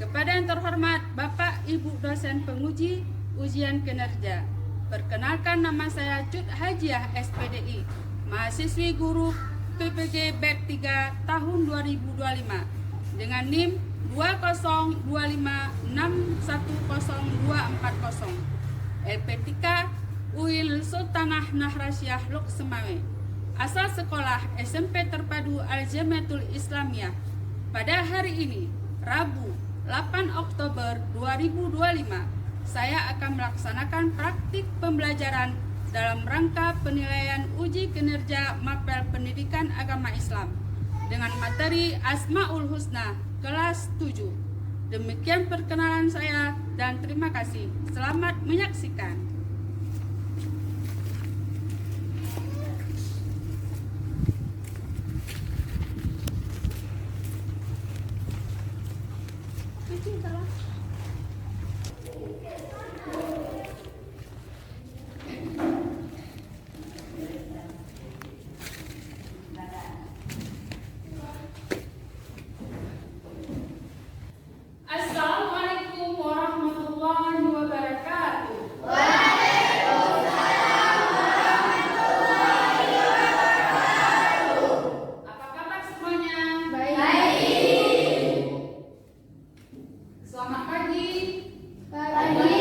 Kepada yang terhormat Bapak Ibu dosen penguji ujian kinerja, perkenalkan nama saya Cut Hajiah SPDI, mahasiswi guru PPG BEP 3 tahun 2025 dengan NIM 20256100240 LP3 UIN Sultanah Nahrasyah Lok Semawe. Asal sekolah SMP Terpadu Al-Jamiatul Islamiyah. Pada hari ini, Rabu 8 Oktober 2025, saya akan melaksanakan praktik pembelajaran dalam rangka penilaian uji kinerja Mapel Pendidikan Agama Islam dengan materi Asmaul Husna kelas 7. Demikian perkenalan saya dan terima kasih. Selamat menyaksikan. Assalamualaikum warahmatullahi wabarakatuh. Waalaikumsalam warahmatullahi wabarakatuh. Apa kabar semuanya? Baik. Selamat pagi. Pagi.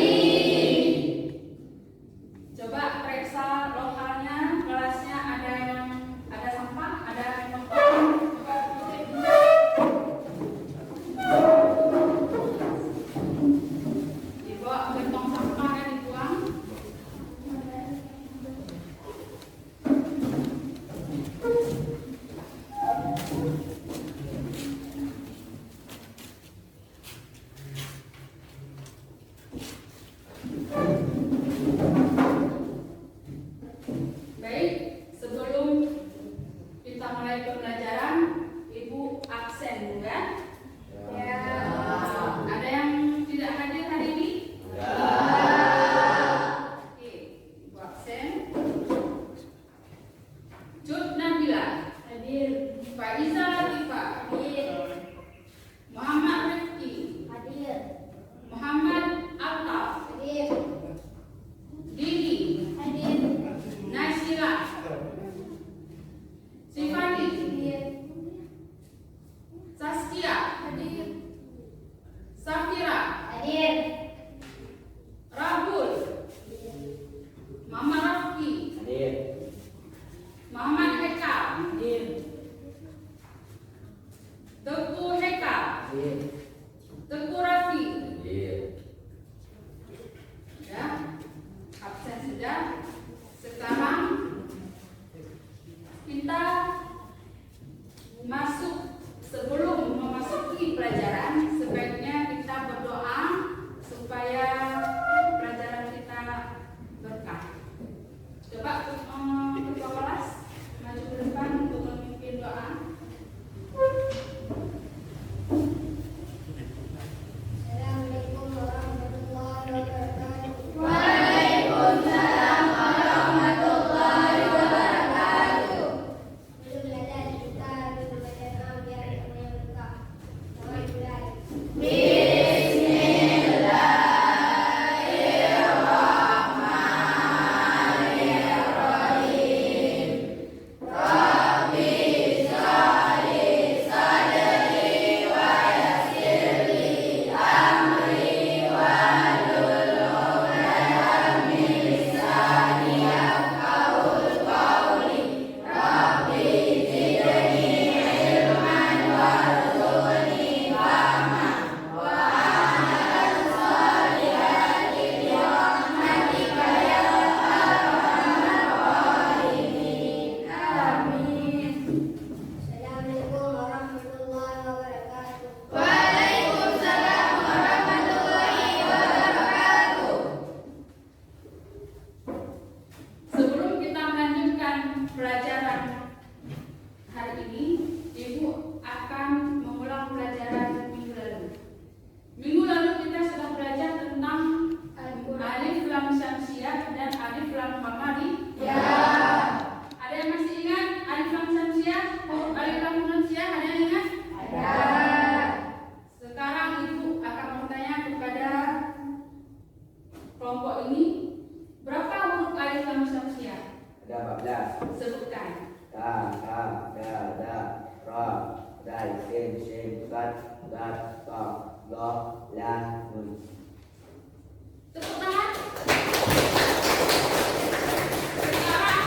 Coba periksa lokalnya, kelasnya ada sampah, ada yang kotor. Coba cek dulu. Dibawa ke tong sampah dan dibuang. Baik, sebelum kita mulai pembelajaran, Ibu absen ya? Ya. Ada yang tidak hadir hari ini? Oke, Ibu absen. Cut Nabila Hadir. Faiza Latifah Hadir. Muhammad Rifki Hadir. Muhammad Altaf Hadir. Didi Hadir. Nasila Sifani Hadir. Saskia Hadir. Safira Hadir. Rahul Muhammad Rafki Hadir. Muhammad Heka Hadir. Teguh Heka Hadir. Teguh Rafi. Hadir. Ya, absen sudah. Sekarang kita masuk. Sebelum memasuki pelajaran, sebaiknya kita berdoa supaya pelajaran kita berkah. Coba ketua kelas maju ke depan untuk memimpin doa. Assalamualaikum warahmatullahi wabarakatuh. Waalaikumsalam warahmatullahi wabarakatuh. bat, bat, to, go, la, nun. Tepuk tangan. Sekarang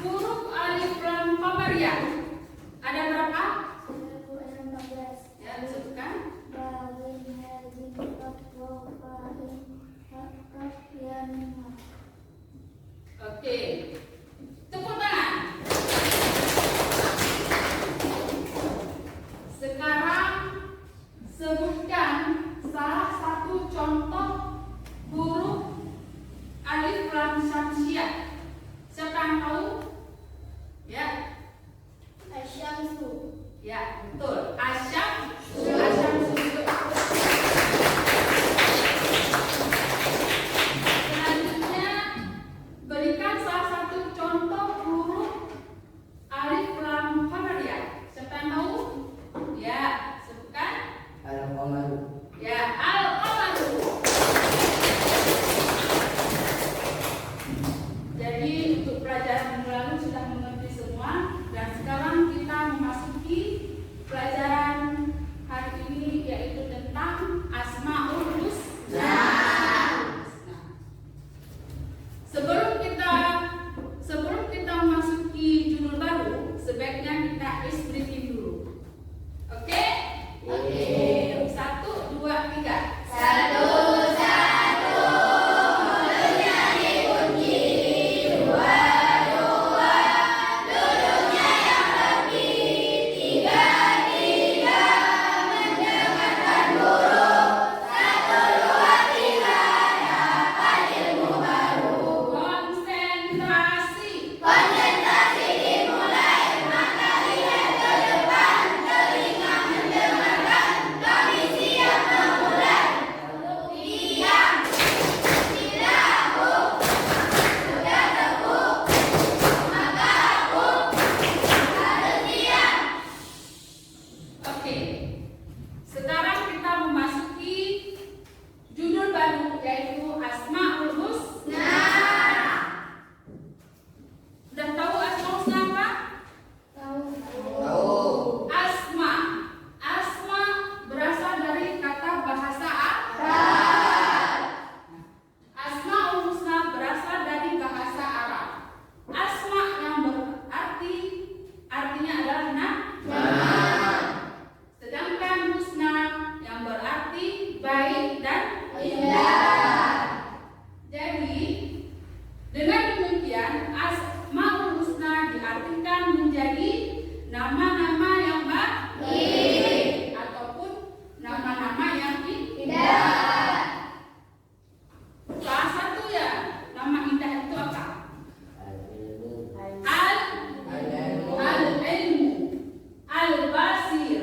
huruf alif lam qamariyah. Ada berapa? 1014. Ya, sebutkan. Bawin hadin fafahin hakaf yanma. Oke. Tepuk tangan. Sekarang sebutkan salah satu contoh huruf alif lam syamsiah. Siapa yang tahu? Ya. Asyamsu. Ya, betul. Asyam. Asyam susu. Selanjutnya berikan salah satu contoh huruf alif lam qamariyah. Siapa yang tahu? Ya, sebutkan. Al-Qamaru. Ya, al-qamaru. Jadi untuk pelajaran lalu sudah mengerti semua dan sekarang kita memasuki pelajaran hari ini yaitu tentang Asmaul Husna. Sebelum kita memasuki judul baru, sebaiknya kita ice breathing dulu. Oke? Oke. 1, 2, 3. Konsentrasi. Oke. Sekarang kita memasuki judul baru yaitu Asmaul Husna. Udah tahu Asmaul Husna apa? Tahu. Asma. Asma berasal dari kata bahasa Arab. Asmaul Husna berasal dari bahasa Arab. Asma yang berarti artinya adalah nama. Sedangkan husna yang berarti baik dan indah. Jadi dengan demikian Asmaul Husna diartikan menjadi nama-nama yang baik ataupun nama-nama yang indah. Salah satu ya nama indah itu apa? Al-ilmu. Al-ilmu, al-basir.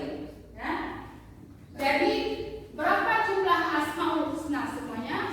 Ya. Jadi berapa jumlah Asmaul Husna semuanya?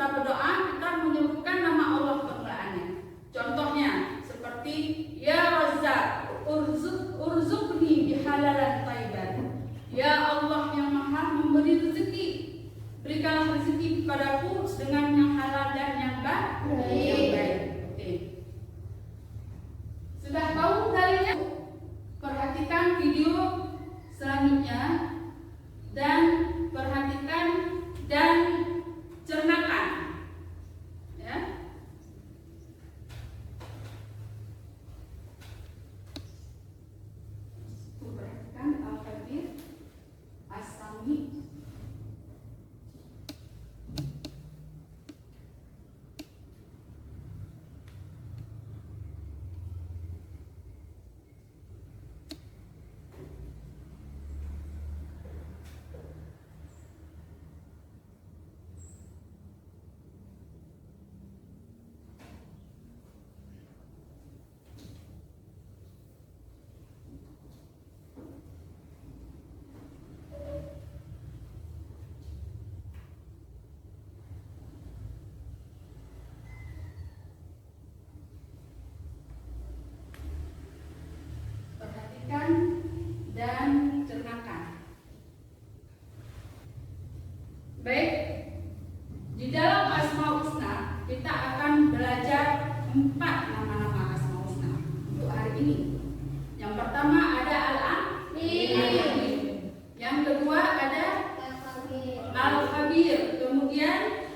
kita berdoa, kita menyebutkan nama Allah penggunaannya. Contohnya seperti ya Razzaq, urzukni bihalalan thayyiban. Ya Allah yang Maha memberi rezeki, berikanlah rezeki kepadaku dengan yang halal dan yang baik. Oke. Sudah tahu kalian? Perhatikan video selanjutnya dan perhatikan dan cernakan, ya. Perhatikan Al-Kabir, As-Sami. Perhatikan dan cernakan. Baik, di dalam Asmaul Husna kita akan belajar 4 nama-nama Asmaul Husna untuk hari ini. Yang pertama ada Al-Alim, yang kedua ada Al-Khabir, kemudian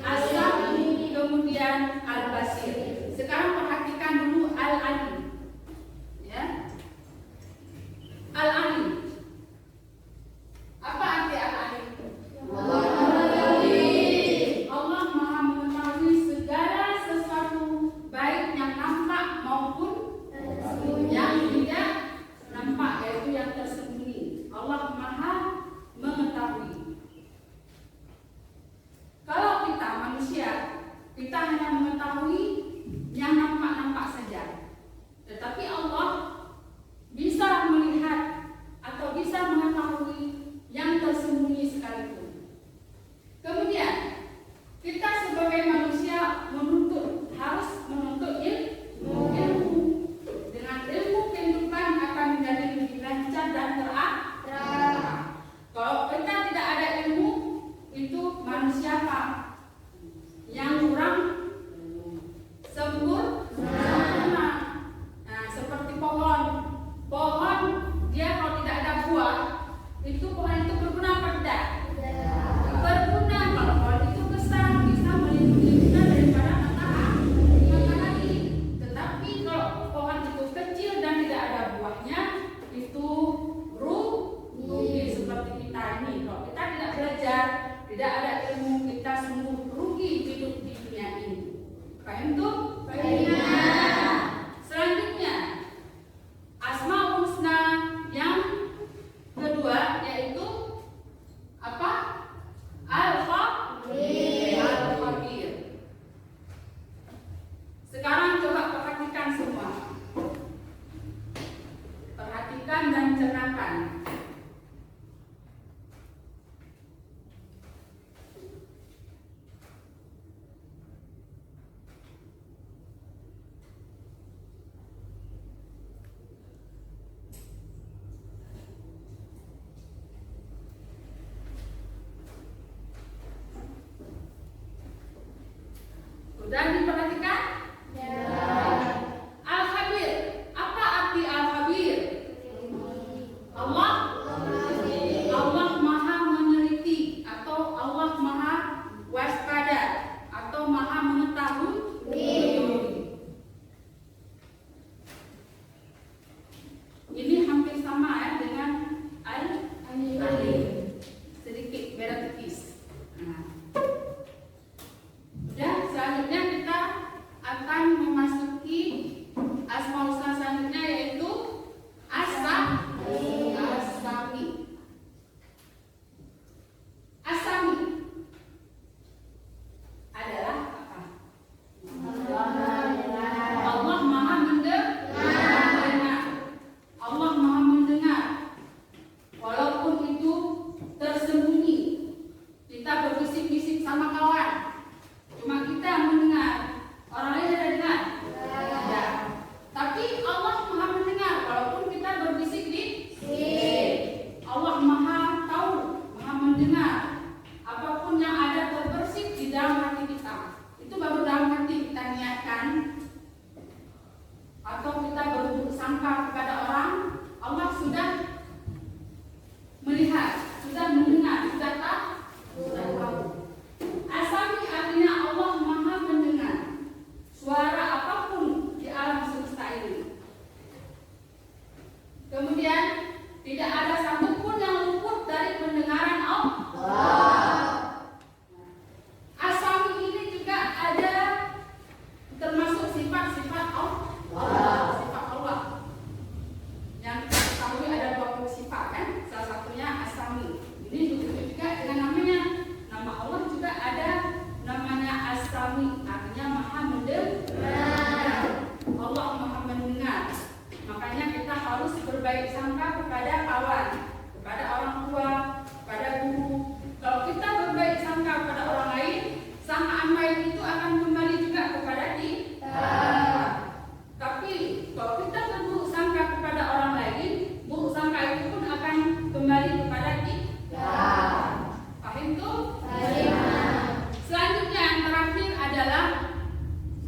As-Sami, kemudian Al-Basir. Sekarang perhatikan dulu Al-Alim. Ya. Al-Alim. Apa arti Al-Alim? Allah Maha mengetahui segala sesuatu, baik yang nampak maupun yang tidak nampak, yaitu yang tersembunyi. Allah Maha mengetahui. Kalau kita manusia, kita hanya mengetahui yang nampak-nampak saja. Tetapi Allah bisa melihat atau bisa mengetahui yang tersembunyi sekalipun. Kemudian kita sebagai manusia harus menuntut ilmu. Dengan ilmu kehidupan akan menjadi lebih lancar dan terarah. Kalau kita tidak ada ilmu, itu manusia apa? Yang kurang sempurna. Nah, seperti pohon dia kalau tidak ada buah, itu pohon itu berguna apa tidak? Berguna. Kalau pohon itu besar, bisa melindungi kita daripada matahari. Tetapi kalau pohon itu kecil dan tidak ada buahnya, itu rugi. Seperti kita ini, kalau kita tidak belajar, tidak ada ilmu, kita sungguh rugi hidup di dunia ini. Paham tuh? Selanjutnya Asmaul Husna yang kedua yaitu apa? Al-Khabir. Sekarang coba perhatikan semua. Perhatikan dan cernakan. Sudah diperhatikan? Al-Khabir. Apa arti Al-Khabir? Allah Maha meneliti, atau Allah Maha waspada, atau Maha mengetahui. Ini hampir sama ya dengan Al-Alim. Sedikit beda tipis. Dan selanjutnya kita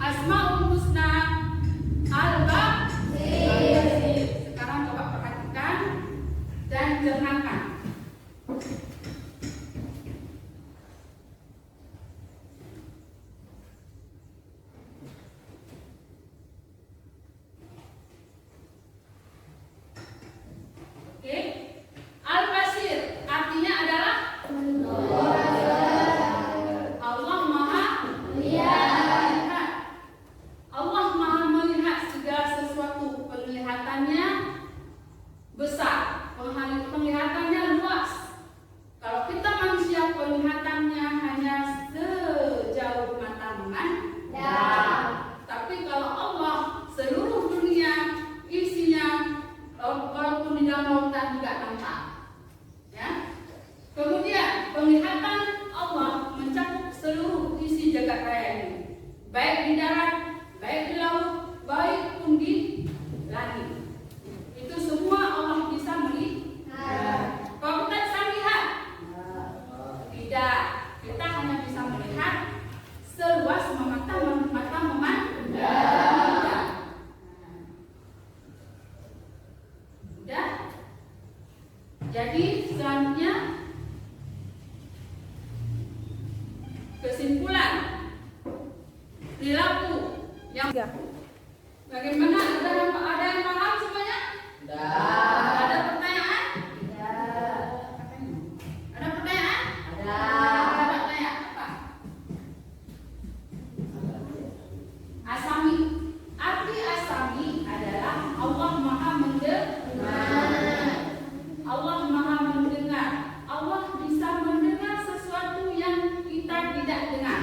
Asmaul Husna Al-Basir. Sekarang coba perhatikan dan jernahkan. Oke, Al-Basir artinya adalah Allah Maha melihat. Allah Maha melihat segala sesuatu, penglihatannya besar, penglihatannya luas. Kalau kita manusia penglihatannya hanya sejauh mata memandang. Tapi kalau Allah seluruh dunia isinya, walaupun di dalam lautan juga nampak. Ya. Kemudian penglihatan Allah mencakup seluruh isi jagat raya ini, baik di darat, baik di laut, baik pun di langit. Itu semua Allah bisa melihat. Kalau kita bisa melihat, tidak. Kita hanya bisa melihat seluas mata memandang. Udah. Jadi selanjutnya kesimpulan perilaku yang bagaimana, ada yang paham semuanya? Ada pertanyaan? Ada pertanyaan? Ada pertanyaan apa? Asami. Arti asami adalah Allah Maha mendengar. Allah Maha mendengar. Allah bisa mendengar sesuatu yang kita tidak dengar.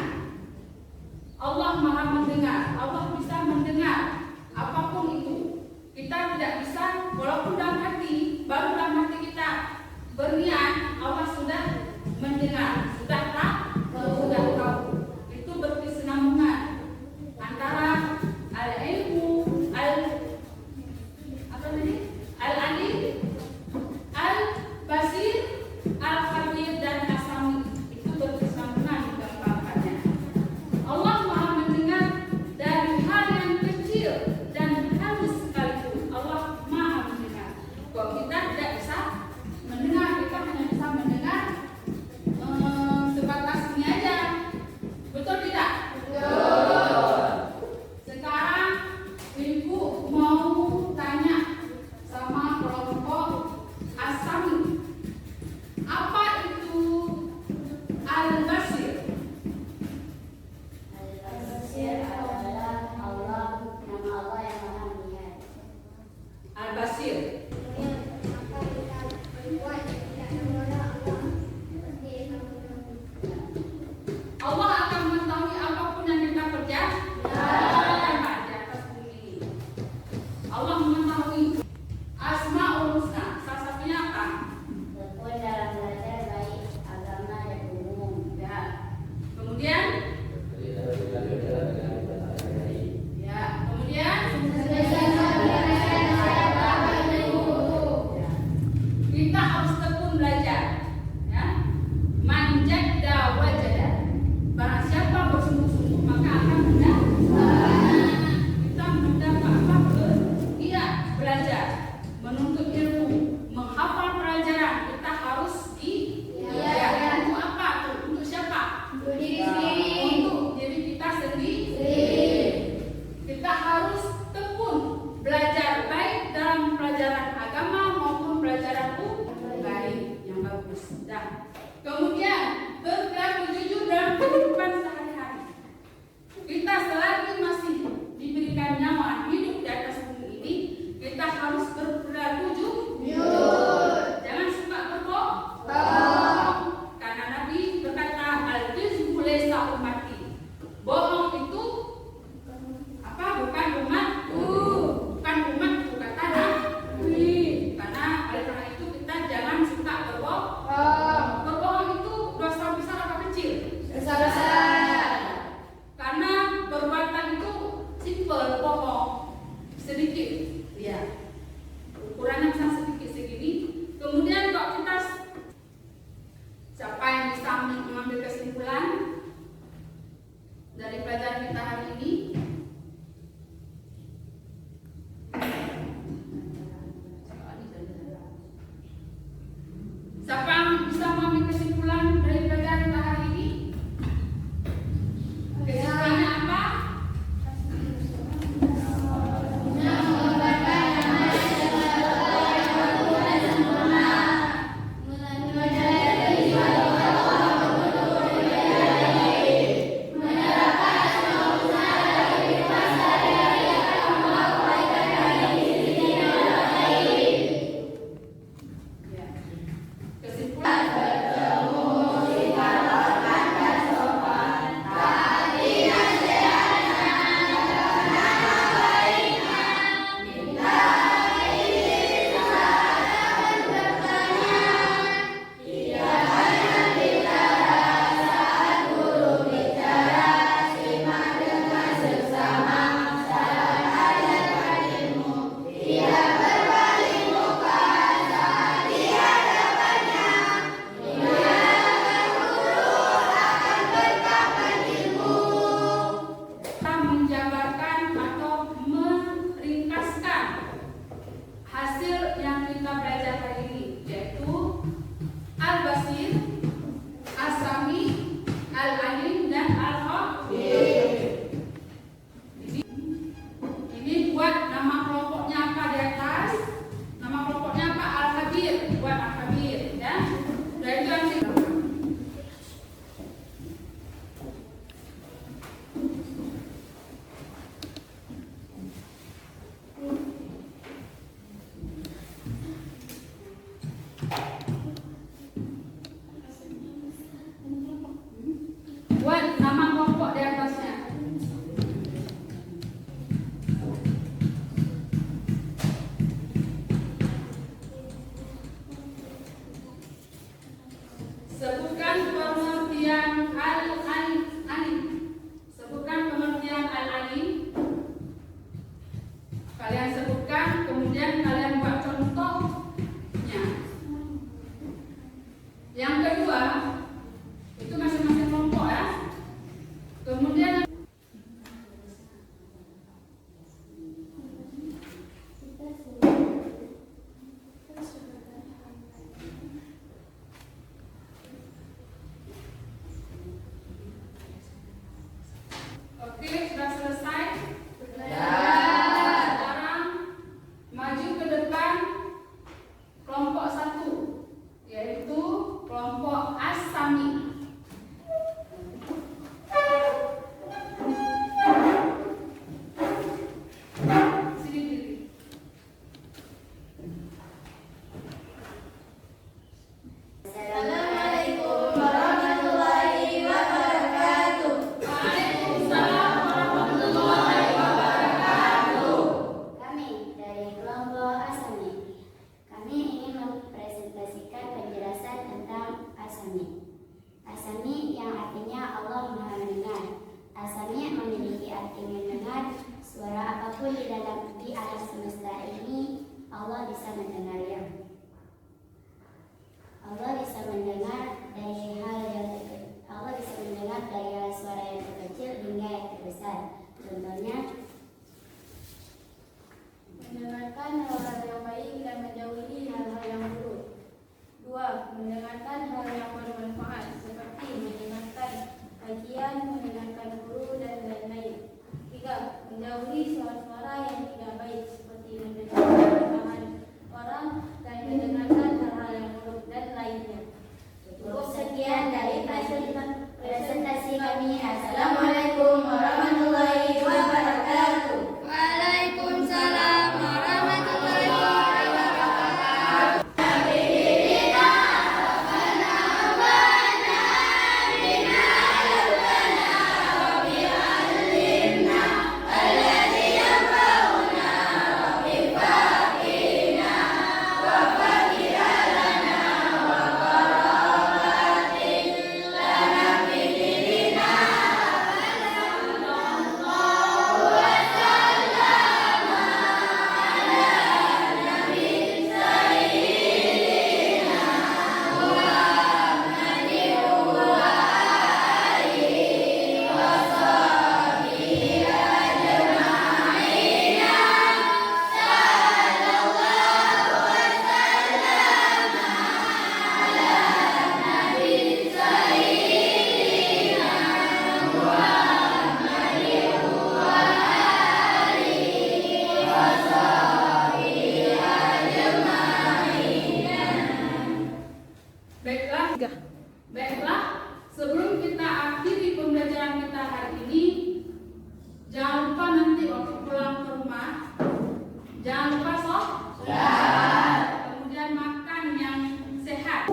Allah Maha mendengar. Allah bisa mendengar apapun itu. Kita tidak bisa, walaupun dalam hati, baru dalam hati kita berniat, Allah sudah mendengar, sudah tahu. Itu berkesinambungan antara al-ilmu, al-alim, al-basir, al-khabir dan asami. Itu berkesinambungan keempat-empatnya. Allah Maha mendengar dari hal yang kecil dan halus sekalipun. Allah Maha mendengar. Kalau kita tidak bisa mendengar, kita hanya bisa mendengar sebatas ini aja. Betul tidak? Betul. Sekarang ibu mau tanya sama kelompok asami. Apa itu al-basir? Al-Basir adalah Allah, nama Allah yang Maha melihat. Al-basir. Apa kita berbuat tidak kepada Allah seperti Allah akan mengetahui apapun yang kita kerjakan di atas bumi ini. Allah mengetahui Asmaul Husna. Salah satunya apa? tekun dalam belajar baik agama dan umum. Ya. Kemudian, kita harus tekun belajar. Ya. Manjada wajada. Barang siapa bersungguh-sungguh maka akan mendapat. Kita mendapat apa? Giat belajar, menuntut ilmu, menghafal pelajaran. Kita harus giat. Untuk apa? Untuk siapa? Untuk diri sendiri. Untuk diri kita sendiri. Kita harus tekun belajar baik dalam pelajaran agama maupun pelajaran baik yang bagus. Dan kemudian berperilaku jujur dalam kehidupan sehari-hari. Kita selagi masih diberikan nyawa hidup di atas bumi ini, kita harus berperilaku jujur. Jangan suka berbohong. Karena Nabi berkata, al-kizbu laysa ummati. Bohong itu apa? Bukan umatku. Bukan umatku kata Nabi. Karena oleh karena itu kita jangan suka berbohong. Berbohong itu dosa besar apa kecil? Besar. Karena perbuatan itu simpel, bohong sedikit, ya. Ukurannya bisa sedikit segini. Kemudian kalau kita, siapa yang bisa mengambil kesimpulan dari pelajaran kita hari ini? Kemudian oke, sudah selesai? Sekarang maju ke depan kelompok 1, yaitu kelompok Asami. Sini diri. Assalamualaikum warahmatullahi wabarakatuh. Waalaikumsalam warahmatullahi wabarakatuh. Kami dari kelompok Asami. Kami ingin mempresentasikan penjelasan tentang Asami. Asami yang artinya Allah Maha Mendengar. Asami memiliki arti mendengar. Suara apapun di alam semesta ini Allah bisa mendengarnya. Allah bisa mendengar dari suara yang terkecil hingga yang terbesar. Contohnya, mendengarkan hal-hal yang baik dan menjauhi hal-hal yang buruk. 2. Mendengarkan hal yang bermanfaat seperti mendengarkan kajian, mendengarkan guru dan lain-lain. 3. Menjauhi suara-suara yang tidak baik seperti mendengarkan bahan orang dan mendengarkan hal-hal yang buruk dan lainnya. Cukup sekian dari presentasi kami. Assalamualaikum warahmatullahi wabarakatuh. Waalaikumsalam warahmatullahi wabarakatuh. Baiklah, sebelum kita akhiri pembelajaran kita hari ini, jangan lupa nanti waktu pulang ke rumah, jangan lupa sholat, kemudian makan yang sehat.